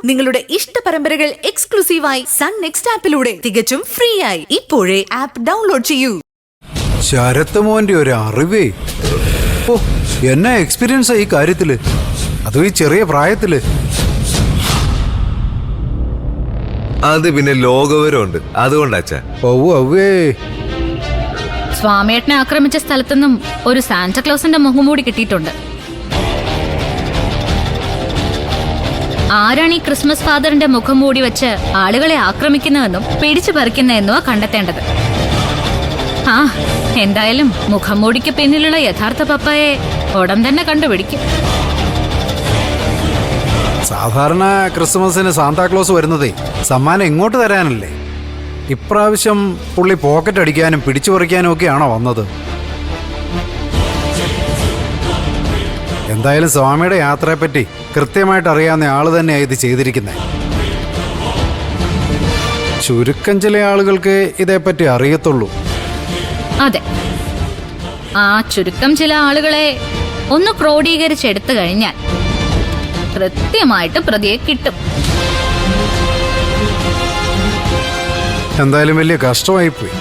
നിങ്ങളുടെ ഇഷ്ട പരമ്പരകൾ എക്സ്ക്ലൂസീവായി സൺ നെക്സ്റ്റ് ആപ്പിലൂടെ തികച്ചും ഫ്രീ ആയി ഇപ്പോഴേ ആപ്പ് ഡൗൺലോഡ് ചെയ്യൂ. ശരത് മോന്റെ ഒരു അറിവേ, ഓ എന്നാ എക്സ്പീരിയൻസാ ഈ കാര്യത്തില്, അതും ഈ ചെറിയ പ്രായത്തില്. അത് പിന്നെ ലോകവരമുണ്ട്, അതുകൊണ്ടാച്ചാ. അവേ സ്വാമിയേട്ടനെ ആക്രമിച്ച സ്ഥലത്തുനിന്നും ഒരു സാന്റക്ലോസിന്റെ മുഖംമൂടി കിട്ടിയിട്ടുണ്ട്. ആരാണ് ഈ ക്രിസ്മസ് ഫാദറിന്റെ മുഖം മൂടി വെച്ച് ആളുകളെ ആക്രമിക്കുന്നതെന്നും പിടിച്ചു പറിക്കുന്നതെന്നോ കണ്ടെത്തേണ്ടത്. ആ എന്തായാലും മുഖം മൂടിക്ക് പിന്നിലുള്ള യഥാർത്ഥ പപ്പയെ ഉടൻ തന്നെ കണ്ടുപിടിക്കും. സാധാരണ ക്രിസ്മസിന് സാന്താക്ലോസ് വരുന്നതേ സമ്മാനം ഇങ്ങോട്ട് തരാനല്ലേ. ഇപ്രാവശ്യം പുള്ളി പോക്കറ്റ് അടിക്കാനും പിടിച്ചു പറിക്കാനും ഒക്കെയാണോ വന്നത്? എന്തായാലും സ്വാമിയുടെ യാത്രയെപ്പറ്റി കൃത്യമായിട്ട് അറിയാവുന്ന ആള് തന്നെയാണ് ഇത് ചെയ്തിരിക്കുന്നത്. ചുരുക്കം ചില ആളുകൾക്ക് ഇതേപ്പറ്റി അറിയത്തുള്ളൂ. അതെ, ആ ചുരുക്കം ചില ആളുകളെ ഒന്ന് ക്രോഡീകരിച്ചെടുത്തു കഴിഞ്ഞാൽ കൃത്യമായിട്ട് പ്രതിയെ കിട്ടും. എന്തായാലും വലിയ കഷ്ടമായിപ്പോയി.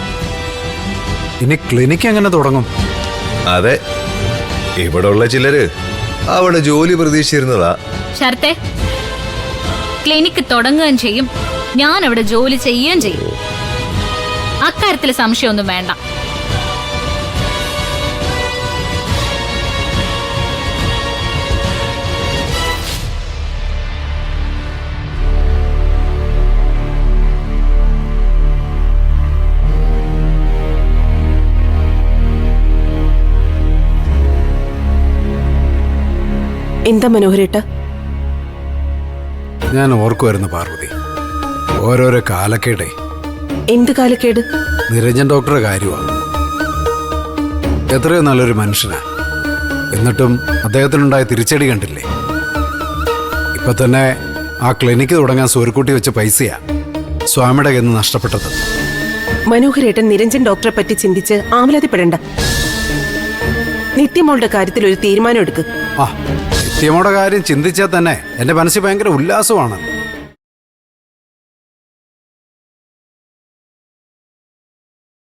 ഇനി ക്ലിനിക്ക് എങ്ങനെ തുടങ്ങും? അതെ, ഇവിടെ ഉള്ള ചിലര് അവിടെ ജോലി പ്രതീക്ഷിച്ചിരുന്നതാ. ശരത്തെ, ക്ലിനിക്ക് തുടങ്ങുകയും ചെയ്യും, ഞാൻ അവിടെ ജോലി ചെയ്യുകയും ചെയ്യും. അക്കാര്യത്തിൽ സംശയമൊന്നും വേണ്ട. എന്താ മനോഹരേട്ട? ഞാൻ ഓർക്കുമായിരുന്നു പാർവതി, ഓരോരോ കാലക്കേടെ. എന്ത് കാലക്കേട്? നിരഞ്ജൻ ഡോക്ടറുടെ കാര്യമാണ്. എത്രയോ നല്ലൊരു മനുഷ്യനാ, എന്നിട്ടും അദ്ദേഹത്തിനുണ്ടായ തിരിച്ചടി കണ്ടില്ലേ? ഇപ്പൊ തന്നെ ആ ക്ലിനിക്ക് തുടങ്ങാൻ സൂര്യക്കുട്ടി വെച്ച പൈസയാ സ്വാമിയുടെ കയ്യിൽ നിന്ന് നഷ്ടപ്പെട്ടത്. മനോഹരേട്ടൻ നിരഞ്ജൻ ഡോക്ടറെ പറ്റി ചിന്തിച്ച് ആവലാതിപ്പെടണ്ട. നിത്യമോളുടെ കാര്യത്തിൽ ഒരു തീരുമാനം എടുക്ക്. ആ നിത്യമോടെ കാര്യം ചിന്തിച്ചാൽ തന്നെ എന്റെ മനസ്സിൽ ഭയങ്കര ഉല്ലാസമാണ്.